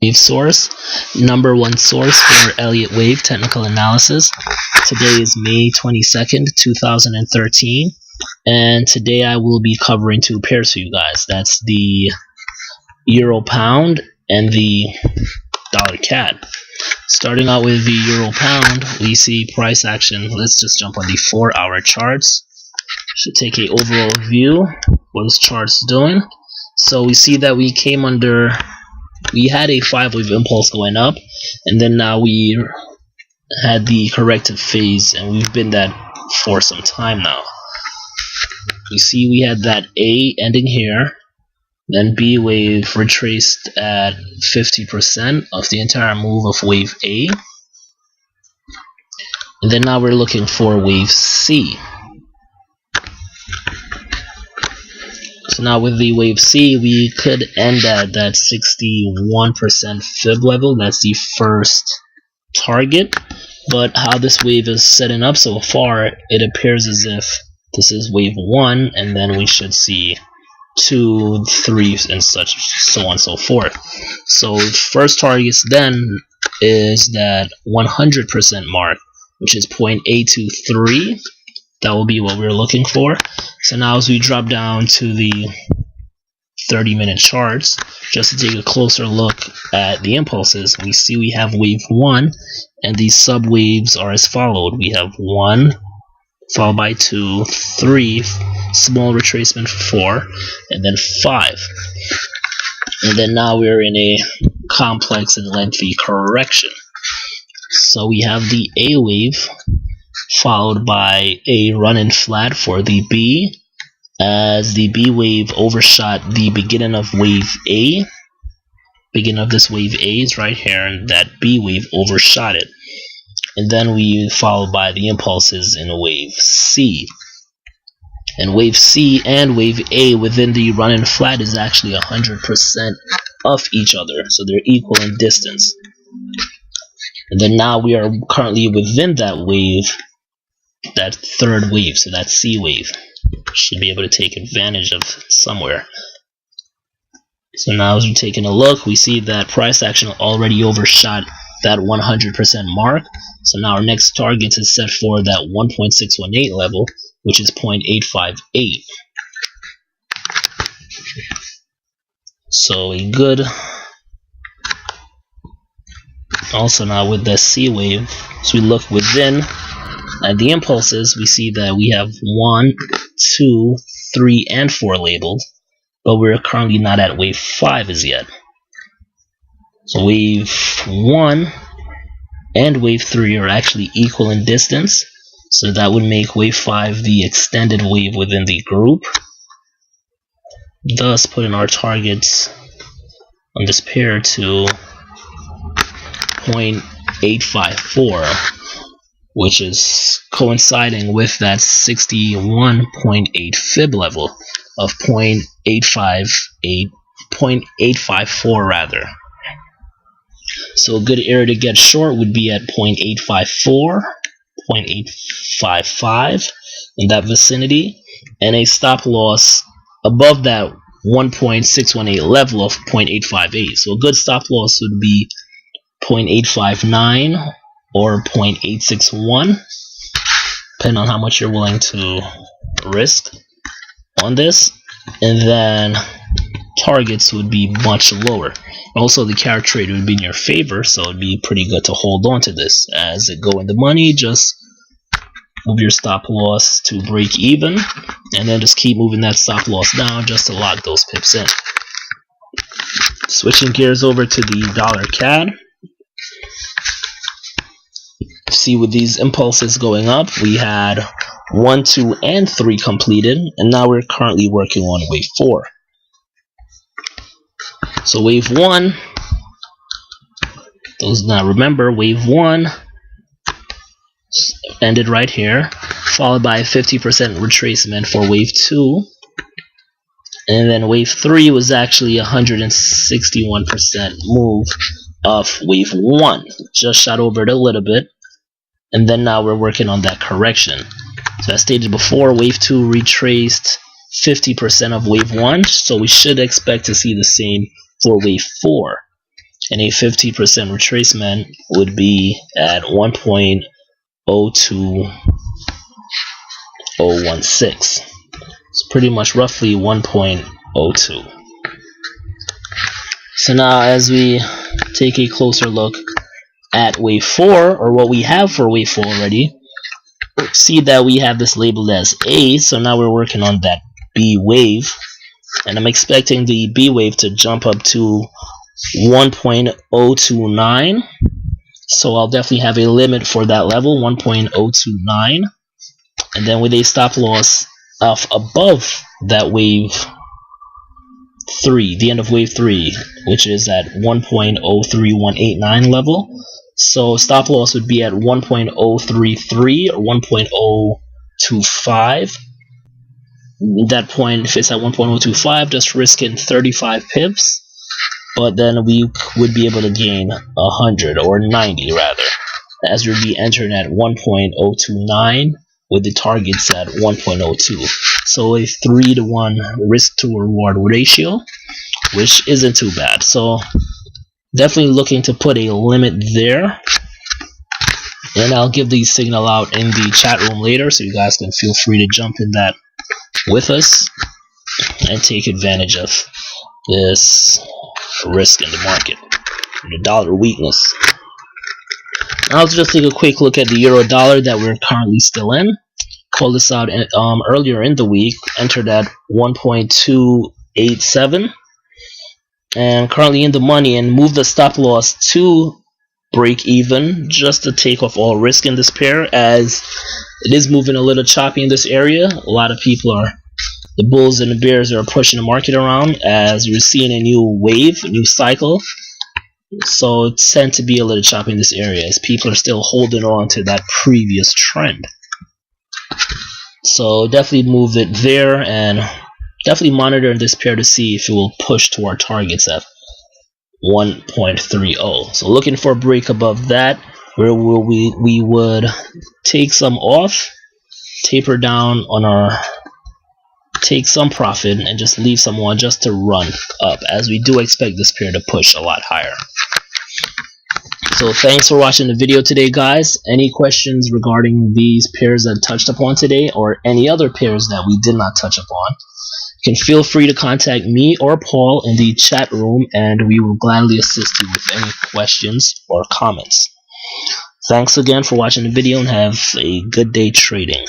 Wave source, number one source for Elliott wave technical analysis. Today is May 22nd, 2013, and today I will be covering two pairs for you guys. That's the Euro Pound and the Dollar CAD. Starting out with the Euro Pound, we see price action. Let's just jump on the 4-hour charts. Should take a overall view what this chart's doing. So we see that we came under. We had a 5-wave impulse going up, and then now we had the corrective phase, and we've been that for some time now. We see we had that A ending here, then B wave retraced at 50% of the entire move of wave A, and then now we're looking for wave C. So now with the wave C, we could end at that 61% fib level. That's the first target. But how this wave is setting up so far, it appears as if this is wave 1, and then we should see 2, 3, and such, so on and so forth. So first targets then is that 100% mark, which is 0.823. That will be what we're looking for. So now as we drop down to the 30-minute charts, just to take a closer look at the impulses, we see we have wave 1, and these subwaves are as followed. We have 1, followed by 2, 3, small retracement for 4, and then 5. And then now we're in a complex and lengthy correction. So we have the A wave, followed by a run-in flat for the B, as the B wave overshot the beginning of wave A. Beginning of this wave A is right here, and that B wave overshot it. And then we followed by the impulses in wave C. And wave C and wave A within the run-in flat is actually 100% of each other, so they're equal in distance. And then now we are currently within that wave, that third wave, so that C wave. Should be able to take advantage of somewhere. So now as we're taking a look, we see that price action already overshot that 100% mark. So now our next target is set for that 1.618 level, which is 0.858. So a good. Also now with the C wave, as we look within at the impulses, we see that we have 1, 2, 3, and 4 labeled, but we're currently not at wave 5 as yet. So wave 1 and wave 3 are actually equal in distance, so that would make wave 5 the extended wave within the group, thus putting our targets on this pair to 0.854, which is coinciding with that 61.8 fib level of 0.854 rather. So a good area to get short would be at 0.854, 0.855 in that vicinity, and a stop loss above that 1.618 level of 0.858. So a good stop loss would be 0.859 or 0.861, depending on how much you're willing to risk on this. And then targets would be much lower. Also, the carry trade would be in your favor, so it'd be pretty good to hold on to this. As it go in the money, just move your stop loss to break even, and then just keep moving that stop loss down just to lock those pips in. Switching gears over to the dollar CAD. See, with these impulses going up, we had 1, 2, and 3 completed, and now we're currently working on wave 4. So wave 1, those now remember, wave 1 ended right here, followed by a 50% retracement for wave 2, and then wave 3 was actually 161% move of wave 1. Just shot over it a little bit. And then now we're working on that correction. So as stated before, wave 2 retraced 50% of wave 1, so we should expect to see the same for wave 4. and a 50% retracement would be at 1.02016. It's pretty much roughly 1.02. So now as we take a closer look at wave 4, or what we have for wave 4 already, see that we have this labeled as A, so now we're working on that B wave, and I'm expecting the B wave to jump up to 1.029, so I'll definitely have a limit for that level, 1.029, and then with a stop loss of above that wave 3, the end of wave 3, which is at 1.03189 level. So stop loss would be at 1.033 or 1.025. At that point, if it's at 1.025, just risking 35 pips, but then we would be able to gain 100 or 90 rather, as we'd be entering at 1.029 with the targets at 1.02. So a 3-to-1 risk to reward ratio, which isn't too bad. So definitely looking to put a limit there, and I'll give the signal out in the chat room later, so you guys can feel free to jump in that with us and take advantage of this risk in the market, the dollar weakness. I'll just take a quick look at the euro dollar that we're currently still in. Called this out earlier in the week, entered at 1.287, and currently in the money, and moved the stop loss to break even just to take off all risk in this pair, as it is moving a little choppy in this area. A lot of people are, the bulls and the bears are pushing the market around as we're seeing a new wave, a new cycle. So it tends to be a little choppy in this area as people are still holding on to that previous trend. So definitely move it there, and definitely monitor this pair to see if it will push to our targets at 1.30. So looking for a break above that, where we would take some off, taper down on our, take some profit, and just leave some on just to run up, as we do expect this pair to push a lot higher. So thanks for watching the video today, guys. Any questions regarding these pairs that I touched upon today, or any other pairs that we did not touch upon, you can feel free to contact me or Paul in the chat room, and we will gladly assist you with any questions or comments. Thanks again for watching the video, and have a good day trading.